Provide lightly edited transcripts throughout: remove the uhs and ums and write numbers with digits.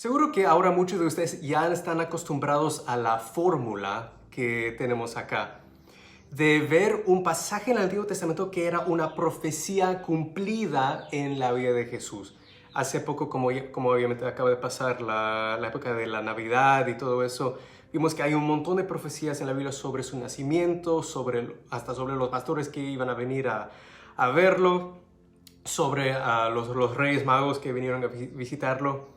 Seguro que ahora muchos de ustedes ya están acostumbrados a la fórmula que tenemos acá, de ver un pasaje en el Antiguo Testamento que era una profecía cumplida en la vida de Jesús. Hace poco, como obviamente acaba de pasar la época de la Navidad y todo eso, vimos que hay un montón de profecías en la Biblia sobre su nacimiento, hasta sobre los pastores que iban a venir a verlo, sobre los reyes magos que vinieron a visitarlo.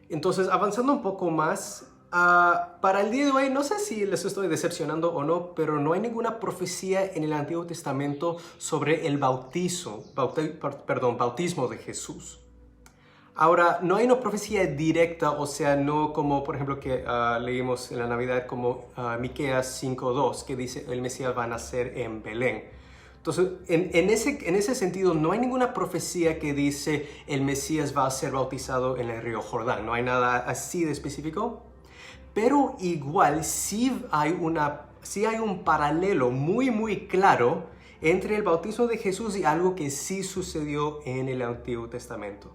Entonces, avanzando un poco más, para el día de hoy, no sé si les estoy decepcionando o no, pero no hay ninguna profecía en el Antiguo Testamento sobre el bautismo de Jesús. Ahora, no hay una profecía directa, o sea, no como, por ejemplo, que leímos en la Navidad, como Miqueas 5:2, que dice, el Mesías va a nacer en Belén. Entonces, en ese sentido, no hay ninguna profecía que dice el Mesías va a ser bautizado en el río Jordán. No hay nada así de específico. Pero igual sí hay un paralelo muy, muy claro entre el bautismo de Jesús y algo que sí sucedió en el Antiguo Testamento.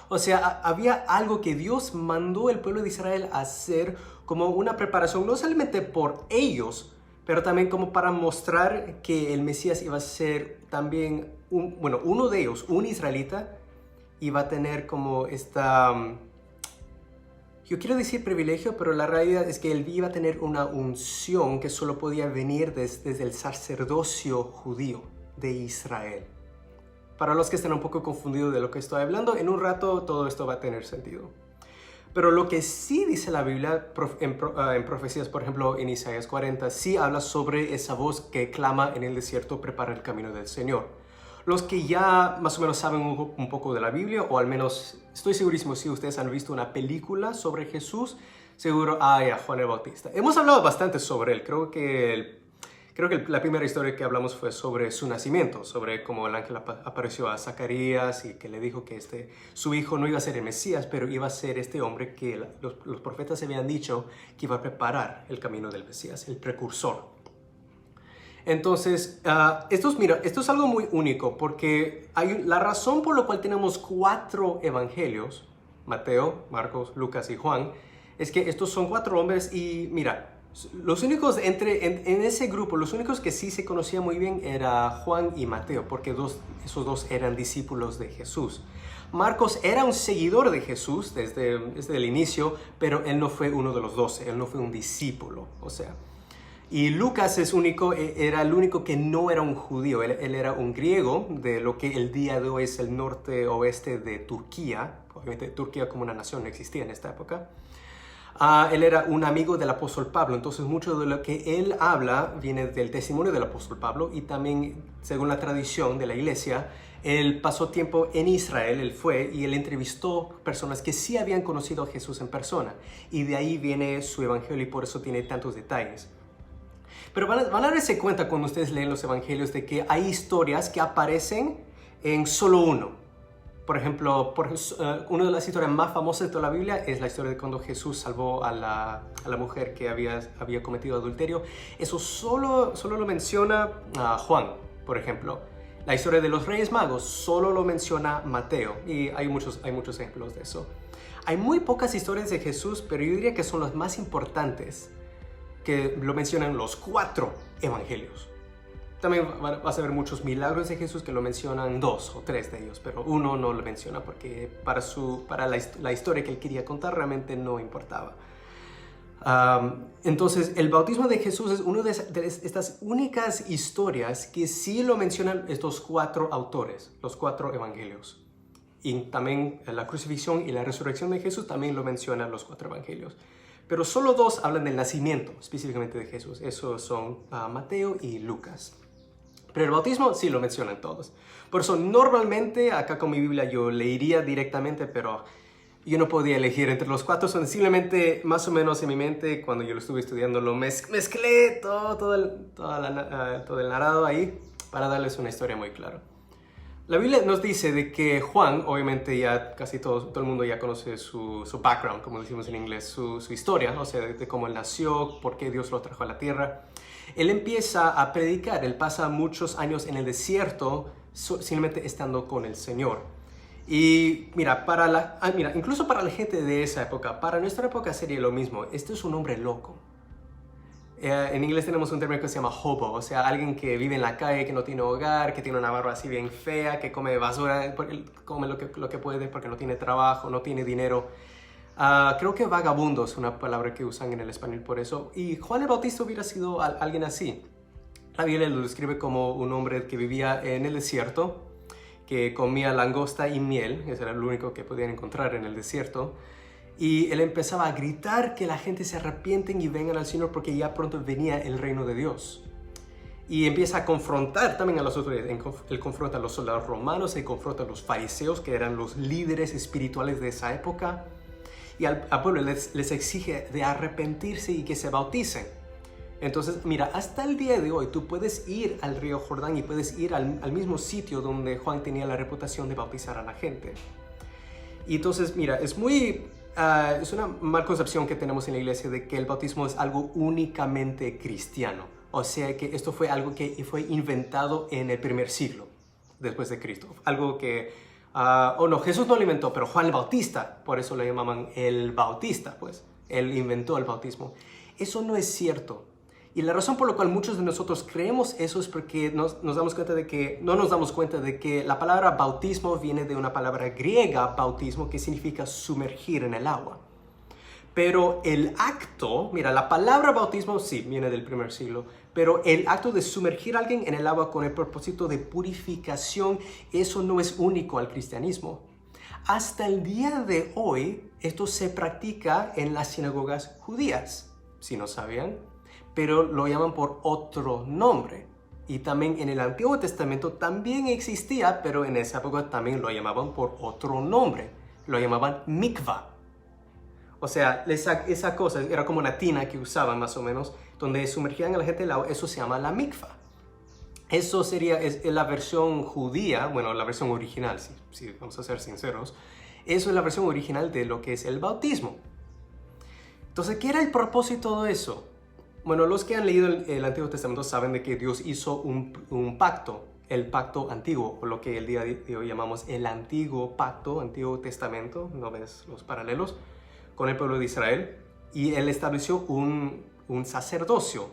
O sea, había algo que Dios mandó al pueblo de Israel a hacer como una preparación, no solamente por ellos, pero también como para mostrar que el Mesías iba a ser también, uno de ellos, un israelita, iba a tener como yo quiero decir privilegio, pero la realidad es que él iba a tener una unción que solo podía venir desde el sacerdocio judío de Israel. Para los que estén un poco confundidos de lo que estoy hablando, en un rato todo esto va a tener sentido. Pero lo que sí dice la Biblia en profecías, por ejemplo, en Isaías 40, sí habla sobre esa voz que clama en el desierto, prepara el camino del Señor. Los que ya más o menos saben un poco de la Biblia, o al menos estoy segurísimo si ustedes han visto una película sobre Jesús, seguro, Juan el Bautista. Hemos hablado bastante sobre él. Creo que la primera historia que hablamos fue sobre su nacimiento, sobre cómo el ángel apareció a Zacarías y que le dijo que su hijo no iba a ser el Mesías, pero iba a ser este hombre que los profetas habían dicho que iba a preparar el camino del Mesías, el precursor. Entonces, esto es algo muy único porque la razón por la cual tenemos 4 evangelios, Mateo, Marcos, Lucas y Juan, es que estos son 4 hombres y mira, los únicos en ese grupo, los únicos que sí se conocían muy bien era Juan y Mateo, porque esos dos eran discípulos de Jesús. Marcos era un seguidor de Jesús desde el inicio, pero él no fue uno de los 12, él no fue un discípulo, o sea. Y Lucas era el único que no era un judío, él era un griego de lo que el día de hoy es el norte-oeste de Turquía. Obviamente Turquía como una nación no existía en esta época. Él era un amigo del apóstol Pablo, entonces mucho de lo que él habla viene del testimonio del apóstol Pablo y también, según la tradición de la iglesia, él pasó tiempo en Israel, él fue y él entrevistó personas que sí habían conocido a Jesús en persona y de ahí viene su evangelio y por eso tiene tantos detalles. Pero van a darse cuenta cuando ustedes leen los evangelios de que hay historias que aparecen en solo uno. Por ejemplo, una de las historias más famosas de toda la Biblia es la historia de cuando Jesús salvó a la mujer que había cometido adulterio. Eso solo lo menciona Juan, por ejemplo. La historia de los Reyes Magos solo lo menciona Mateo y hay muchos ejemplos de eso. Hay muy pocas historias de Jesús, pero yo diría que son las más importantes que lo mencionan los 4 evangelios. También vas a ver muchos milagros de Jesús que lo mencionan 2 o 3 de ellos, pero uno no lo menciona porque para la historia que él quería contar realmente no importaba. Entonces, el bautismo de Jesús es una de estas únicas historias que sí lo mencionan estos 4 autores, los 4 evangelios. Y también la crucifixión y la resurrección de Jesús también lo mencionan los 4 evangelios. Pero solo 2 hablan del nacimiento específicamente de Jesús. Esos son Mateo y Lucas. Pero el bautismo sí lo mencionan todos. Por eso normalmente acá con mi Biblia yo leería directamente, pero yo no podía elegir entre los 4. Simplemente más o menos en mi mente cuando yo lo estuve estudiando lo mezclé todo el narrado ahí para darles una historia muy clara. La Biblia nos dice de que Juan, obviamente ya casi todo el mundo ya conoce su background, como decimos en inglés, su historia, o sea, de cómo él nació, por qué Dios lo trajo a la tierra. Él empieza a predicar, él pasa muchos años en el desierto simplemente estando con el Señor. Y mira, mira, incluso para la gente de esa época, para nuestra época sería lo mismo. Este es un hombre loco. En inglés tenemos un término que se llama hobo, o sea, alguien que vive en la calle, que no tiene hogar, que tiene una barba así bien fea, que come basura, come lo que puede porque no tiene trabajo, no tiene dinero. Creo que vagabundo es una palabra que usan en el español por eso. Y Juan el Bautista hubiera sido alguien así. La Biblia lo describe como un hombre que vivía en el desierto, que comía langosta y miel, eso era lo único que podían encontrar en el desierto. Y él empezaba a gritar que la gente se arrepienten y vengan al Señor porque ya pronto venía el reino de Dios. Y empieza a confrontar también a los autoridades. Él confronta a los soldados romanos, él confronta a los fariseos, que eran los líderes espirituales de esa época. Y al pueblo les exige de arrepentirse y que se bauticen. Entonces, mira, hasta el día de hoy tú puedes ir al río Jordán y puedes ir al mismo sitio donde Juan tenía la reputación de bautizar a la gente. Y entonces, mira, es una mal concepción que tenemos en la iglesia de que el bautismo es algo únicamente cristiano. O sea que esto fue algo que fue inventado en el primer siglo después de Cristo. Algo que, no, Jesús no lo inventó, pero Juan el Bautista, por eso lo llamaban el Bautista, pues. Él inventó el bautismo. Eso no es cierto. Y la razón por la cual muchos de nosotros creemos eso es porque no nos damos cuenta de que la palabra bautismo viene de una palabra griega, bautismo, que significa sumergir en el agua. Pero el acto, mira, la palabra bautismo sí viene del primer siglo, pero el acto de sumergir a alguien en el agua con el propósito de purificación, eso no es único al cristianismo. Hasta el día de hoy, esto se practica en las sinagogas judías, si no sabían, pero lo llaman por otro nombre. Y también en el Antiguo Testamento también existía, pero en esa época también lo llamaban por otro nombre. Lo llamaban mikvah. O sea, esa cosa era como una tina que usaban más o menos, donde sumergían a la gente en el agua. Eso se llama la mikvah. Eso es la versión judía, bueno, la versión original, si vamos a ser sinceros. Eso es la versión original de lo que es el bautismo. Entonces, ¿qué era el propósito de eso? Bueno, los que han leído el Antiguo Testamento saben de que Dios hizo un pacto, el pacto antiguo, o lo que el día de hoy llamamos el Antiguo Pacto, Antiguo Testamento, ¿no ves los paralelos? Con el pueblo de Israel, y Él estableció un sacerdocio.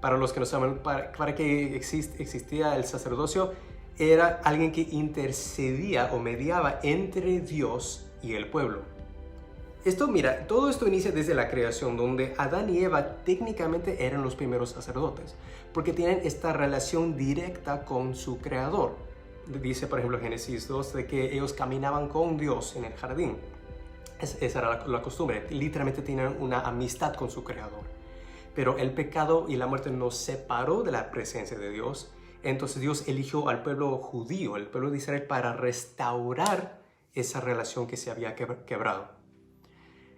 Para los que no saben, para que existía el sacerdocio, era alguien que intercedía o mediaba entre Dios y el pueblo. Mira, todo esto inicia desde la creación, donde Adán y Eva técnicamente eran los primeros sacerdotes, porque tienen esta relación directa con su creador. Dice, por ejemplo, Génesis 2, de que ellos caminaban con Dios en el jardín. Esa era la costumbre, literalmente tenían una amistad con su creador. Pero el pecado y la muerte nos separó de la presencia de Dios. Entonces Dios eligió al pueblo judío, el pueblo de Israel, para restaurar esa relación que se había quebrado.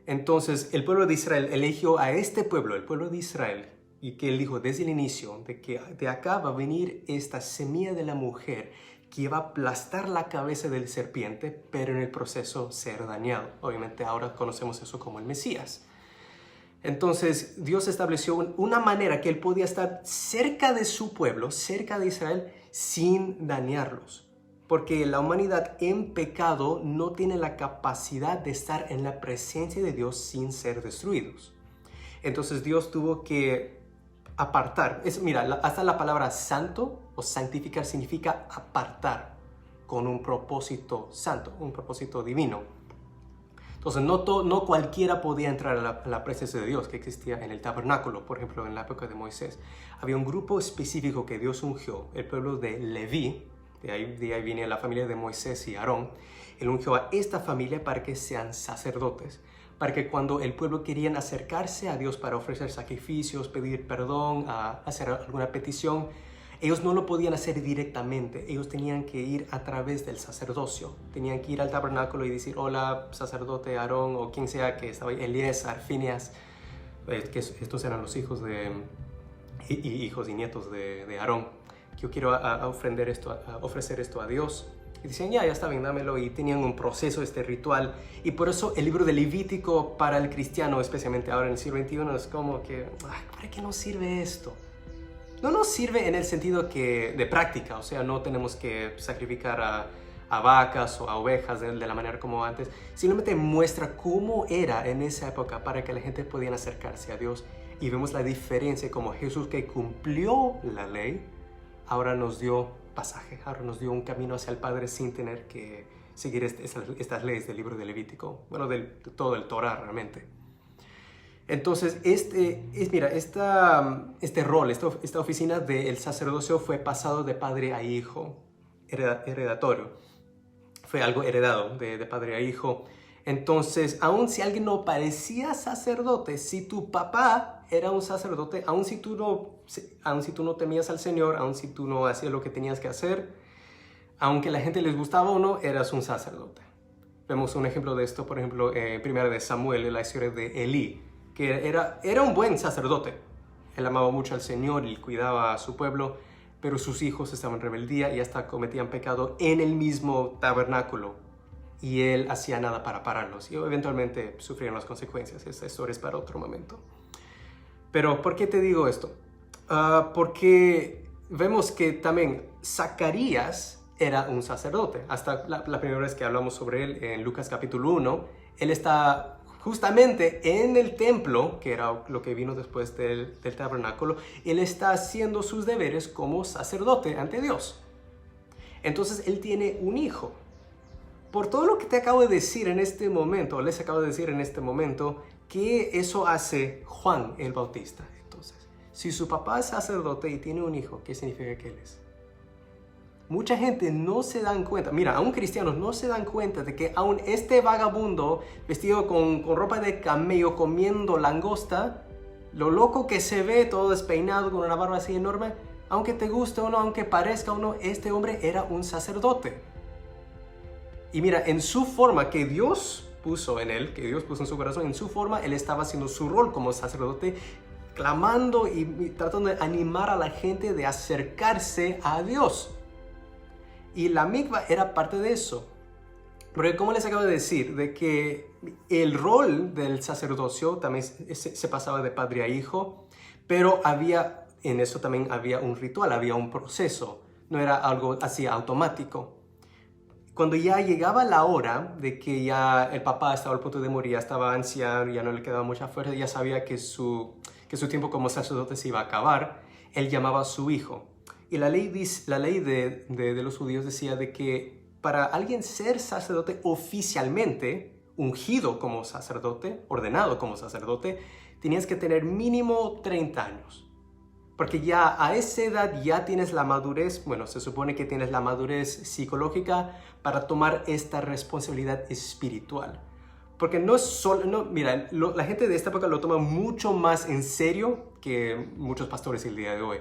Entonces el pueblo de Israel eligió a este pueblo, el pueblo de Israel, y que él dijo desde el inicio de que de acá va a venir esta semilla de la mujer que va a aplastar la cabeza del serpiente, pero en el proceso ser dañado. Obviamente ahora conocemos eso como el Mesías. Entonces Dios estableció una manera que él podía estar cerca de su pueblo, cerca de Israel, sin dañarlos. Porque la humanidad en pecado no tiene la capacidad de estar en la presencia de Dios sin ser destruidos. Entonces Dios tuvo que apartar. Mira, hasta la palabra santo o santificar significa apartar con un propósito santo, un propósito divino. Entonces no cualquiera podía entrar a la presencia de Dios que existía en el tabernáculo. Por ejemplo, en la época de Moisés había un grupo específico que Dios ungió, el pueblo de Leví. De ahí viene la familia de Moisés y Aarón. Él ungió a esta familia para que sean sacerdotes, para que cuando el pueblo querían acercarse a Dios para ofrecer sacrificios, pedir perdón, hacer alguna petición, ellos no lo podían hacer directamente. Ellos tenían que ir a través del sacerdocio. Tenían que ir al tabernáculo y decir, hola, sacerdote Aarón, o quien sea que estaba ahí, Elías, Fineas, que estos eran los hijos y nietos de Aarón. Yo quiero ofrecer esto a Dios. Y decían, ya está bien, dámelo. Y tenían un proceso, ritual. Y por eso el libro de Levítico para el cristiano, especialmente ahora en el siglo XXI, es como que, ¿para qué nos sirve esto? No nos sirve en el sentido de práctica. O sea, no tenemos que sacrificar a vacas o a ovejas de la manera como antes. Simplemente muestra cómo era en esa época para que la gente pudiera acercarse a Dios. Y vemos la diferencia como Jesús, que cumplió la ley, ahora nos dio pasaje, ahora nos dio un camino hacia el Padre sin tener que seguir estas leyes del libro de Levítico, bueno, de todo el Torah realmente. Entonces, este rol, esta oficina del sacerdocio fue pasado de padre a hijo, heredatorio. Fue algo heredado de padre a hijo. Entonces, aun si alguien no parecía sacerdote, si tu papá era un sacerdote, aun si tú no temías al Señor, aun si tú no hacías lo que tenías que hacer, aunque a la gente les gustaba o no, eras un sacerdote. Vemos un ejemplo de esto, por ejemplo, en Primera de Samuel, en la historia de Elí, que era un buen sacerdote. Él amaba mucho al Señor y cuidaba a su pueblo, pero sus hijos estaban en rebeldía y hasta cometían pecado en el mismo tabernáculo. Y él hacía nada para pararlos y eventualmente sufrieron las consecuencias. Esta historia es para otro momento. Pero, ¿por qué te digo esto? Porque vemos que también Zacarías era un sacerdote. Hasta la primera vez que hablamos sobre él en Lucas capítulo 1, él está justamente en el templo, que era lo que vino después del tabernáculo. Él está haciendo sus deberes como sacerdote ante Dios. Entonces, él tiene un hijo. Por todo lo que te acabo de decir en este momento, les acabo de decir en este momento, que eso hace Juan el Bautista. Entonces, si su papá es sacerdote y tiene un hijo, ¿qué significa que él es? Mucha gente no se dan cuenta, mira, aún cristianos no se dan cuenta de que aún este vagabundo vestido con ropa de camello comiendo langosta, lo loco que se ve, todo despeinado con una barba así enorme, aunque te guste o no, aunque parezca o no, este hombre era un sacerdote. Y mira, en su forma que Dios puso en él, que Dios puso en su corazón, en su forma, él estaba haciendo su rol como sacerdote, clamando y tratando de animar a la gente de acercarse a Dios. Y la mikvah era parte de eso. Porque como les acabo de decir, de que el rol del sacerdocio también se pasaba de padre a hijo, pero en eso también había un ritual, había un proceso, no era algo así automático. Cuando ya llegaba la hora de que ya el papá estaba al punto de morir, ya estaba anciano, ya no le quedaba mucha fuerza, ya sabía que su tiempo como sacerdote se iba a acabar, él llamaba a su hijo. Y la ley de los judíos decía de que para alguien ser sacerdote oficialmente, ungido como sacerdote, ordenado como sacerdote, tenías que tener mínimo 30 años. Porque ya a esa edad ya tienes la madurez, bueno, se supone que tienes la madurez psicológica para tomar esta responsabilidad espiritual. Porque no es solo, mira, la gente de esta época lo toma mucho más en serio que muchos pastores el día de hoy.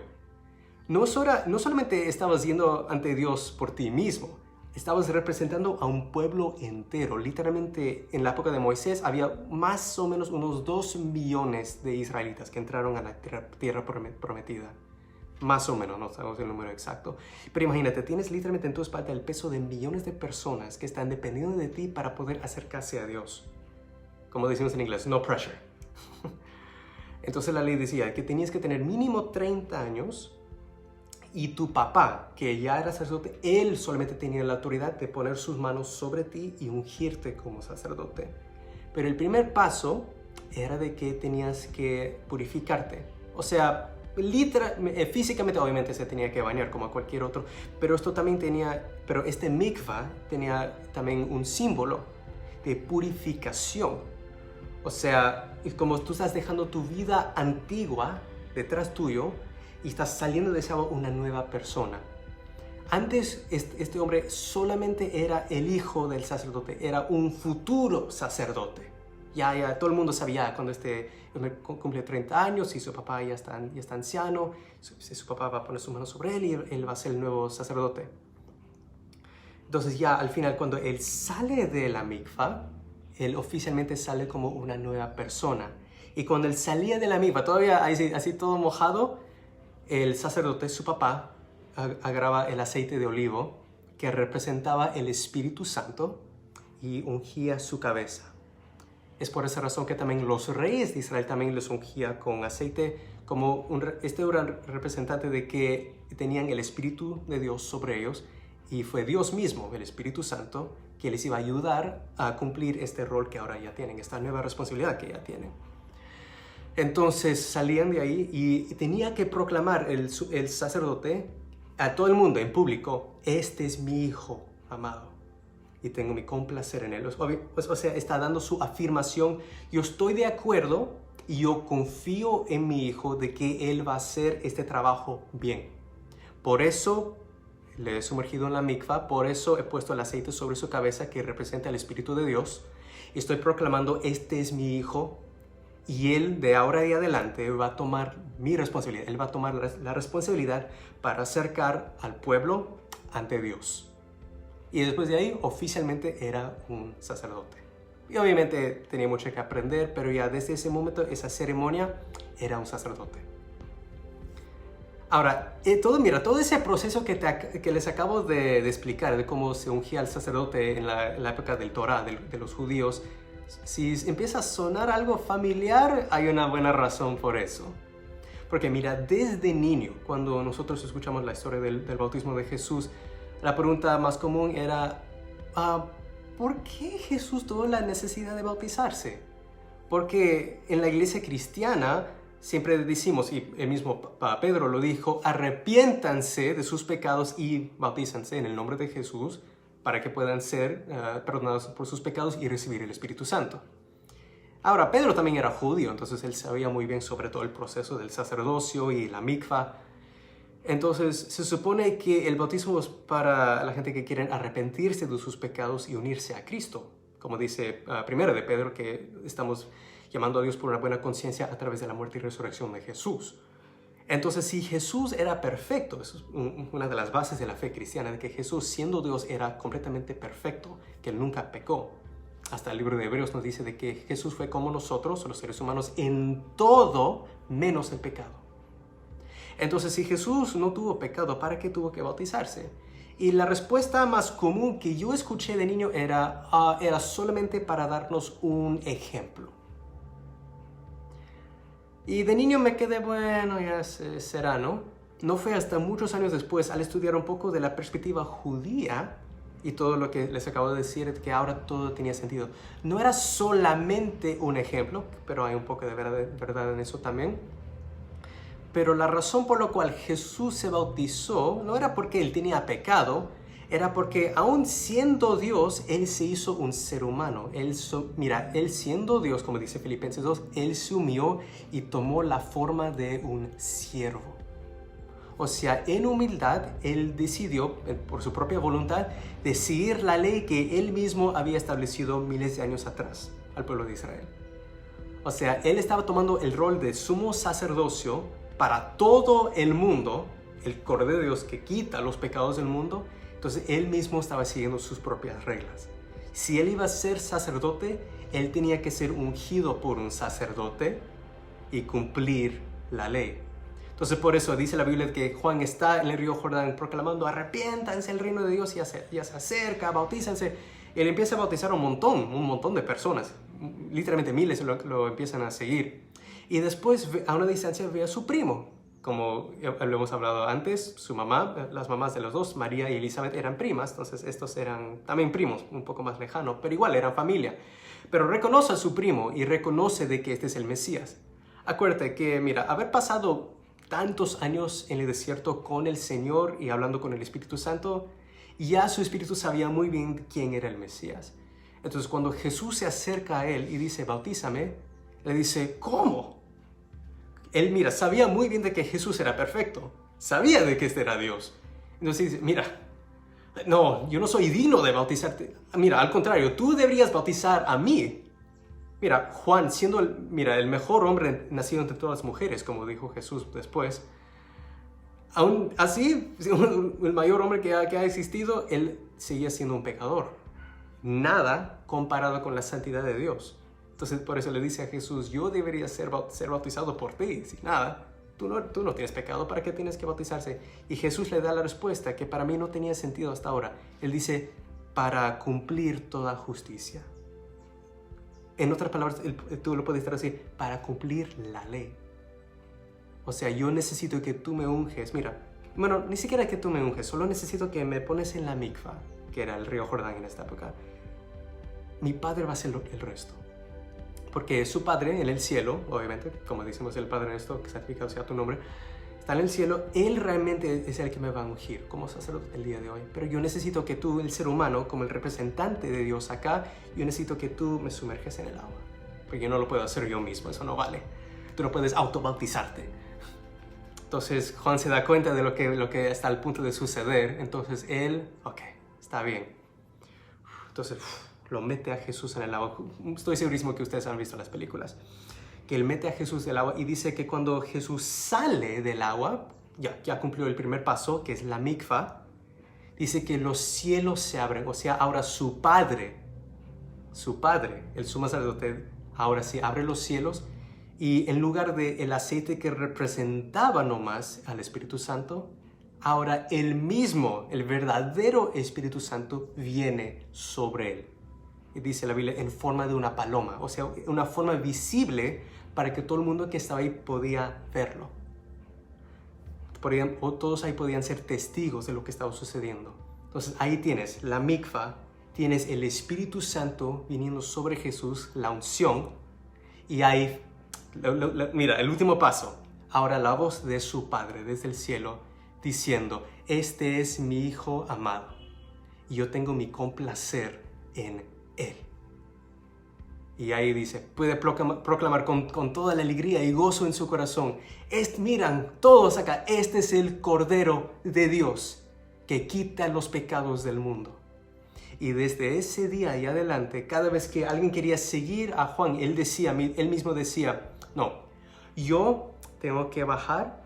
No solamente estabas yendo ante Dios por ti mismo, estabas representando a un pueblo entero. Literalmente, en la época de Moisés había más o menos unos 2 millones de israelitas que entraron a la tierra prometida. Más o menos, no sabemos el número exacto. Pero imagínate, tienes literalmente en tu espalda el peso de millones de personas que están dependiendo de ti para poder acercarse a Dios. Como decimos en inglés, no pressure. Entonces la ley decía que tenías que tener mínimo 30 años. Y tu papá, que ya era sacerdote, él solamente tenía la autoridad de poner sus manos sobre ti y ungirte como sacerdote. Pero el primer paso era de que tenías que purificarte. O sea, físicamente obviamente se tenía que bañar como a cualquier otro, pero este mikvah tenía también un símbolo de purificación. O sea, es como tú estás dejando tu vida antigua detrás tuyo y estás saliendo de esa agua una nueva persona. Antes este hombre solamente era el hijo del sacerdote, era un futuro sacerdote. Ya todo el mundo sabía cuando este hombre cumple 30 años y su papá ya está anciano, su papá va a poner sus manos sobre él y él va a ser el nuevo sacerdote. Entonces ya al final cuando él sale de la mikvah, él oficialmente sale como una nueva persona. Y cuando él salía de la mikvah, todavía así todo mojado, el sacerdote, su papá, agarraba el aceite de olivo que representaba el Espíritu Santo y ungía su cabeza. Es por esa razón que también los reyes de Israel también les ungía con aceite, como este era un representante de que tenían el Espíritu de Dios sobre ellos Y fue Dios mismo, el Espíritu Santo, que les iba a ayudar a cumplir este rol que ahora ya tienen, esta nueva responsabilidad que ya tienen. Entonces salían de ahí y tenía que proclamar el sacerdote a todo el mundo en público: este es mi hijo amado y tengo mi complacer en él. O sea, está dando su afirmación: yo estoy de acuerdo y yo confío en mi hijo de que él va a hacer este trabajo bien. Por eso le he sumergido en la mikvah, por eso he puesto el aceite sobre su cabeza que representa el Espíritu de Dios. Y estoy proclamando: este es mi hijo. Y él de ahora y adelante va a tomar mi responsabilidad. Él va a tomar la responsabilidad para acercar al pueblo ante Dios. Y después de ahí oficialmente era un sacerdote. Y obviamente tenía mucho que aprender, pero ya desde ese momento, esa ceremonia, era un sacerdote. Ahora, todo ese proceso que les acabo de explicar, de cómo se ungía al sacerdote en la época del Torá, de los judíos, si empieza a sonar algo familiar, hay una buena razón por eso. Porque mira, desde niño, cuando nosotros escuchamos la historia del bautismo de Jesús, la pregunta más común era: ¿por qué Jesús tuvo la necesidad de bautizarse? Porque en la iglesia cristiana siempre decimos, y el mismo Pedro lo dijo: arrepiéntanse de sus pecados y bautízanse en el nombre de Jesús para que puedan ser perdonados por sus pecados y recibir el Espíritu Santo. Ahora, Pedro también era judío, entonces él sabía muy bien sobre todo el proceso del sacerdocio y la mikvah. Entonces, se supone que el bautismo es para la gente que quieren arrepentirse de sus pecados y unirse a Cristo. Como dice primero de Pedro, que estamos llamando a Dios por una buena conciencia a través de la muerte y resurrección de Jesús. Entonces, si Jesús era perfecto, eso es una de las bases de la fe cristiana, de que Jesús, siendo Dios, era completamente perfecto, que él nunca pecó. Hasta el libro de Hebreos nos dice de que Jesús fue como nosotros, los seres humanos, en todo menos el pecado. Entonces, si Jesús no tuvo pecado, ¿para qué tuvo que bautizarse? Y la respuesta más común que yo escuché de niño era solamente para darnos un ejemplo. Y de niño me quedé, bueno, ya será, ¿no? No fue hasta muchos años después, al estudiar un poco de la perspectiva judía y todo lo que les acabo de decir, que ahora todo tenía sentido. No era solamente un ejemplo, pero hay un poco de verdad en eso también. Pero la razón por la cual Jesús se bautizó no era porque él tenía pecado, era porque aún siendo Dios, él se hizo un ser humano. Él siendo Dios, como dice Filipenses 2, él se humilló y tomó la forma de un siervo. O sea, en humildad, él decidió, por su propia voluntad, de seguir la ley que él mismo había establecido miles de años atrás al pueblo de Israel. O sea, él estaba tomando el rol de sumo sacerdocio para todo el mundo, el Cordero de Dios que quita los pecados del mundo. Entonces él mismo estaba siguiendo sus propias reglas. Si él iba a ser sacerdote, él tenía que ser ungido por un sacerdote y cumplir la ley. Entonces por eso dice la Biblia que Juan está en el río Jordán proclamando: arrepiéntanse, el reino de Dios ya se acerca, bautízanse. Él empieza a bautizar un montón de personas, literalmente miles lo empiezan a seguir. Y después a una distancia ve a su primo. Como lo hemos hablado antes, su mamá, las mamás de los dos, María y Elizabeth, eran primas, entonces estos eran también primos, un poco más lejanos, pero igual eran familia. Pero reconoce a su primo y reconoce de que este es el Mesías. Acuérdate que, mira, haber pasado tantos años en el desierto con el Señor y hablando con el Espíritu Santo, ya su espíritu sabía muy bien quién era el Mesías. Entonces cuando Jesús se acerca a él y dice: bautízame, le dice: ¿cómo? Él, mira, sabía muy bien de que Jesús era perfecto. Sabía de que este era Dios. Entonces dice: mira, no, yo no soy digno de bautizarte. Mira, al contrario, tú deberías bautizar a mí. Mira, Juan, siendo el mejor hombre nacido entre todas las mujeres, como dijo Jesús después, aún así, el mayor hombre que ha existido, él seguía siendo un pecador. Nada comparado con la santidad de Dios. Entonces por eso le dice a Jesús: yo debería ser bautizado por ti. Si nada, tú no tienes pecado, ¿para qué tienes que bautizarse? Y Jesús le da la respuesta que para mí no tenía sentido hasta ahora. Él dice: para cumplir toda justicia. En otras palabras, tú lo puedes traducir: para cumplir la ley. O sea, yo necesito que tú me unges. Mira, bueno, ni siquiera que tú me unges, solo necesito que me pones en la mikva, que era el río Jordán en esta época. Mi padre va a hacer el resto. Porque su padre en el cielo, obviamente, como decimos el Padre Nuestro, que santificado sea tu nombre, está en el cielo, él realmente es el que me va a ungir como sacerdote el día de hoy. Pero yo necesito que tú, el ser humano, como el representante de Dios acá, yo necesito que tú me sumerges en el agua. Porque yo no lo puedo hacer yo mismo, eso no vale. Tú no puedes autobautizarte. Entonces Juan se da cuenta de lo que está al punto de suceder. Entonces él, ok, está bien. Entonces lo mete a Jesús en el agua. Estoy segurísimo que ustedes han visto las películas. Que él mete a Jesús del agua y dice que cuando Jesús sale del agua, ya cumplió el primer paso, que es la mikva, dice que los cielos se abren. O sea, ahora su padre, el sumo sacerdote, ahora sí abre los cielos y en lugar del aceite que representaba nomás al Espíritu Santo, ahora el mismo, el verdadero Espíritu Santo viene sobre él. Y dice la Biblia, en forma de una paloma, o sea, una forma visible para que todo el mundo que estaba ahí podía verlo. Todos ahí podían ser testigos de lo que estaba sucediendo. Entonces ahí tienes la mikva, tienes el Espíritu Santo viniendo sobre Jesús, la unción, y ahí, mira, el último paso. Ahora la voz de su Padre desde el cielo diciendo, este es mi Hijo amado, y yo tengo mi complacer en él. Y ahí dice, puede proclamar con toda la alegría y gozo en su corazón. Miran todos acá, este es el Cordero de Dios que quita los pecados del mundo. Y desde ese día y adelante, cada vez que alguien quería seguir a Juan, él mismo decía, no, yo tengo que bajar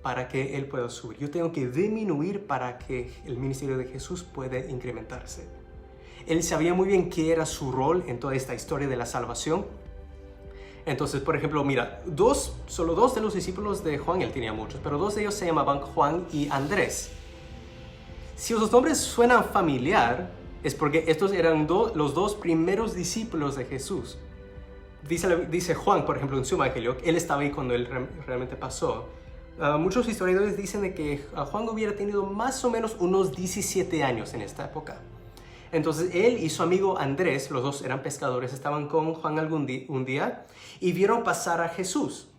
para que él pueda subir. Yo tengo que disminuir para que el ministerio de Jesús pueda incrementarse. Él sabía muy bien qué era su rol en toda esta historia de la salvación. Entonces, por ejemplo, mira, solo dos de los discípulos de Juan, él tenía muchos, pero dos de ellos se llamaban Juan y Andrés. Si los nombres suenan familiar, es porque estos eran los dos primeros discípulos de Jesús. Dice Juan, por ejemplo, en su evangelio, él estaba ahí cuando él realmente pasó. Muchos historiadores dicen de que Juan hubiera tenido más o menos unos 17 años en esta época. Entonces él y su amigo Andrés, los dos eran pescadores, estaban con Juan un día y vieron pasar a Jesús.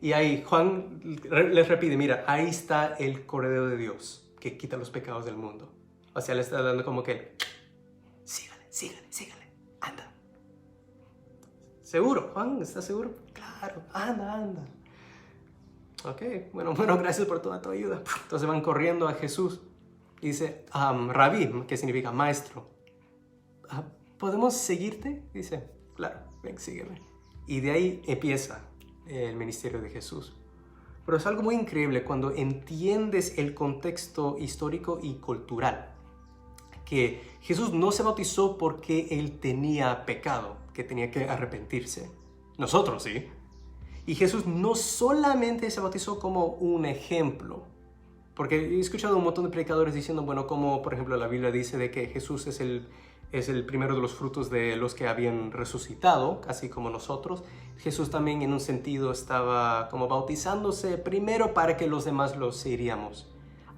Y ahí Juan les repite, mira, ahí está el Cordero de Dios que quita los pecados del mundo. O sea, le está dando como que, sígale, anda. ¿Seguro? Juan, ¿estás seguro? Claro, anda. Ok, bueno, gracias por toda tu ayuda. Entonces van corriendo a Jesús. Y dice, Rabí, que significa maestro. ¿Podemos seguirte? Dice, claro, ven, sígueme. Y de ahí empieza el ministerio de Jesús. Pero es algo muy increíble cuando entiendes el contexto histórico y cultural. Que Jesús no se bautizó porque él tenía pecado, que tenía que arrepentirse. Nosotros sí. Y Jesús no solamente se bautizó como un ejemplo. Porque he escuchado un montón de predicadores diciendo, bueno, como por ejemplo la Biblia dice de que Jesús es el primero de los frutos de los que habían resucitado, así como nosotros. Jesús también en un sentido estaba como bautizándose primero para que los demás lo seguiríamos.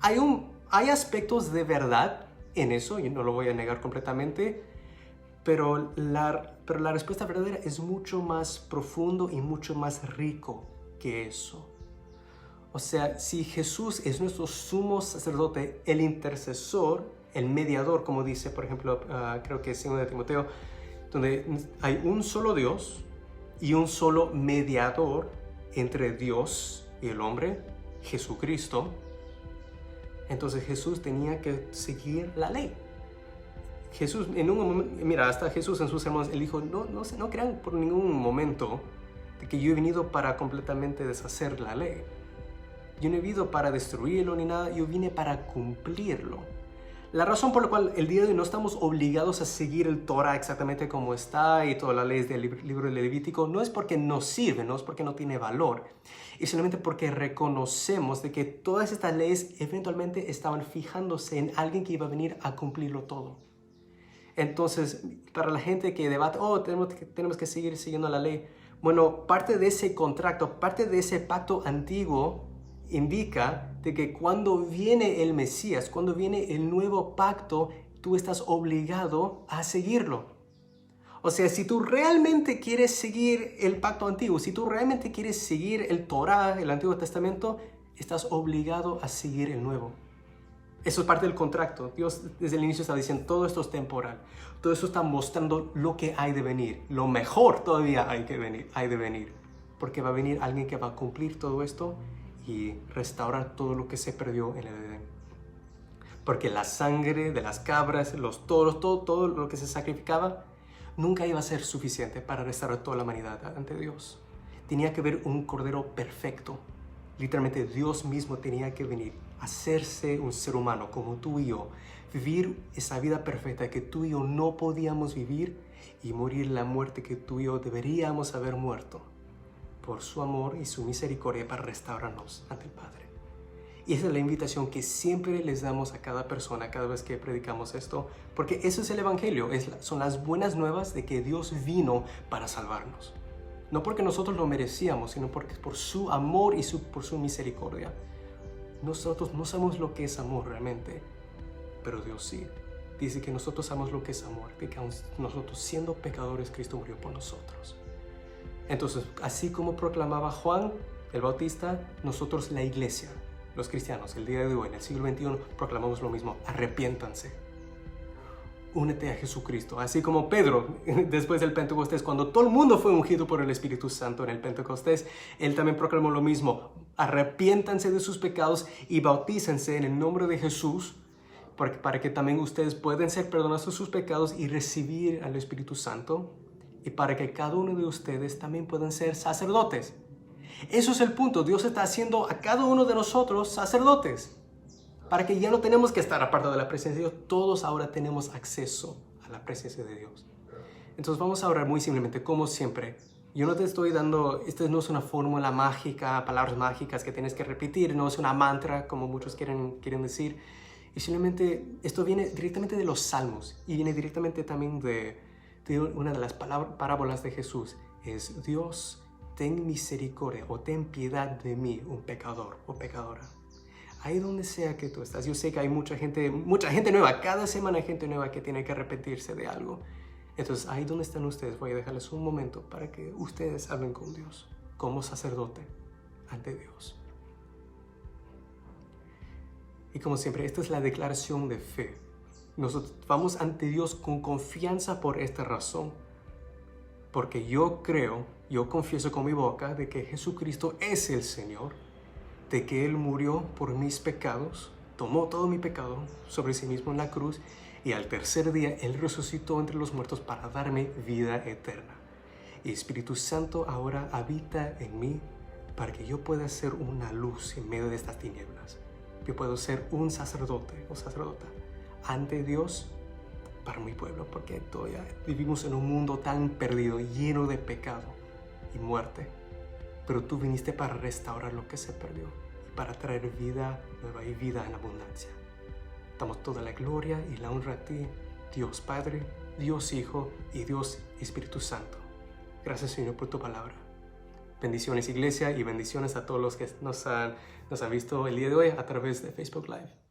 Hay aspectos de verdad en eso, yo no lo voy a negar completamente, pero la respuesta verdadera es mucho más profundo y mucho más rico que eso. O sea, si Jesús es nuestro sumo sacerdote, el intercesor, el mediador, como dice, por ejemplo, creo que es 2 de Timoteo, donde hay un solo Dios y un solo mediador entre Dios y el hombre, Jesucristo. Entonces Jesús tenía que seguir la ley. Jesús, en un momento, mira, hasta Jesús en sus sermones, él dijo, no crean por ningún momento de que yo he venido para completamente deshacer la ley. Yo no he venido para destruirlo ni nada, yo vine para cumplirlo. La razón por la cual el día de hoy no estamos obligados a seguir el Torah exactamente como está y todas las leyes del libro de Levítico no es porque no sirve, no es porque no tiene valor, es solamente porque reconocemos de que todas estas leyes eventualmente estaban fijándose en alguien que iba a venir a cumplirlo todo. Entonces, para la gente que debate, tenemos que seguir siguiendo la ley, bueno, parte de ese contrato, parte de ese pacto antiguo indica de que cuando viene el Mesías, cuando viene el nuevo pacto, tú estás obligado a seguirlo. O sea, si tú realmente quieres seguir el pacto antiguo, si tú realmente quieres seguir el Torá, el Antiguo Testamento, estás obligado a seguir el nuevo. Eso es parte del contrato. Dios desde el inicio está diciendo, todo esto es temporal. Todo esto está mostrando lo que hay de venir. Lo mejor todavía hay de venir. Porque va a venir alguien que va a cumplir todo esto y restaurar todo lo que se perdió en el Edén. Porque la sangre de las cabras, los toros, todo lo que se sacrificaba, nunca iba a ser suficiente para restaurar toda la humanidad ante Dios. Tenía que haber un cordero perfecto. Literalmente Dios mismo tenía que venir, hacerse un ser humano como tú y yo, vivir esa vida perfecta que tú y yo no podíamos vivir y morir la muerte que tú y yo deberíamos haber muerto por su amor y su misericordia para restaurarnos ante el Padre. Y esa es la invitación que siempre les damos a cada persona cada vez que predicamos esto, porque eso es el Evangelio, son las buenas nuevas de que Dios vino para salvarnos. No porque nosotros lo merecíamos, sino porque por su amor y por su misericordia. Nosotros no sabemos lo que es amor realmente, pero Dios sí. Dice que nosotros sabemos lo que es amor, que nosotros siendo pecadores, Cristo murió por nosotros. Entonces, así como proclamaba Juan el Bautista, nosotros la iglesia, los cristianos, el día de hoy, en el siglo XXI, proclamamos lo mismo: arrepiéntanse. Únete a Jesucristo, así como Pedro, después del Pentecostés, cuando todo el mundo fue ungido por el Espíritu Santo en el Pentecostés, él también proclamó lo mismo: arrepiéntanse de sus pecados y bautícense en el nombre de Jesús, para que también ustedes puedan ser perdonados de sus pecados y recibir al Espíritu Santo, y para que cada uno de ustedes también puedan ser sacerdotes. Eso es el punto. Dios está haciendo a cada uno de nosotros sacerdotes, para que ya no tenemos que estar aparte de la presencia de Dios. Todos ahora tenemos acceso a la presencia de Dios. Entonces vamos a orar muy simplemente, como siempre. Yo no te estoy dando, esta no es una fórmula mágica, palabras mágicas que tienes que repetir, no es una mantra como muchos quieren decir. Y simplemente esto viene directamente de los Salmos y viene directamente también de una de las parábolas de Jesús. Es: Dios, ten misericordia o ten piedad de mí, un pecador o pecadora. Ahí donde sea que tú estás, yo sé que hay mucha gente nueva, cada semana hay gente nueva que tiene que arrepentirse de algo. Entonces, ahí donde están ustedes, voy a dejarles un momento para que ustedes hablen con Dios, como sacerdote ante Dios. Y como siempre, esta es la declaración de fe. Nosotros vamos ante Dios con confianza por esta razón. Porque yo confieso con mi boca de que Jesucristo es el Señor, de que Él murió por mis pecados, tomó todo mi pecado sobre sí mismo en la cruz, y al tercer día Él resucitó entre los muertos para darme vida eterna. Y Espíritu Santo ahora habita en mí para que yo pueda ser una luz en medio de estas tinieblas. Yo puedo ser un sacerdote o sacerdota ante Dios para mi pueblo, porque todavía vivimos en un mundo tan perdido, lleno de pecado y muerte. Pero tú viniste para restaurar lo que se perdió y para traer vida nueva y vida en abundancia. Damos toda la gloria y la honra a ti, Dios Padre, Dios Hijo y Dios Espíritu Santo. Gracias, Señor, por tu palabra. Bendiciones, iglesia, y bendiciones a todos los que nos han visto el día de hoy a través de Facebook Live.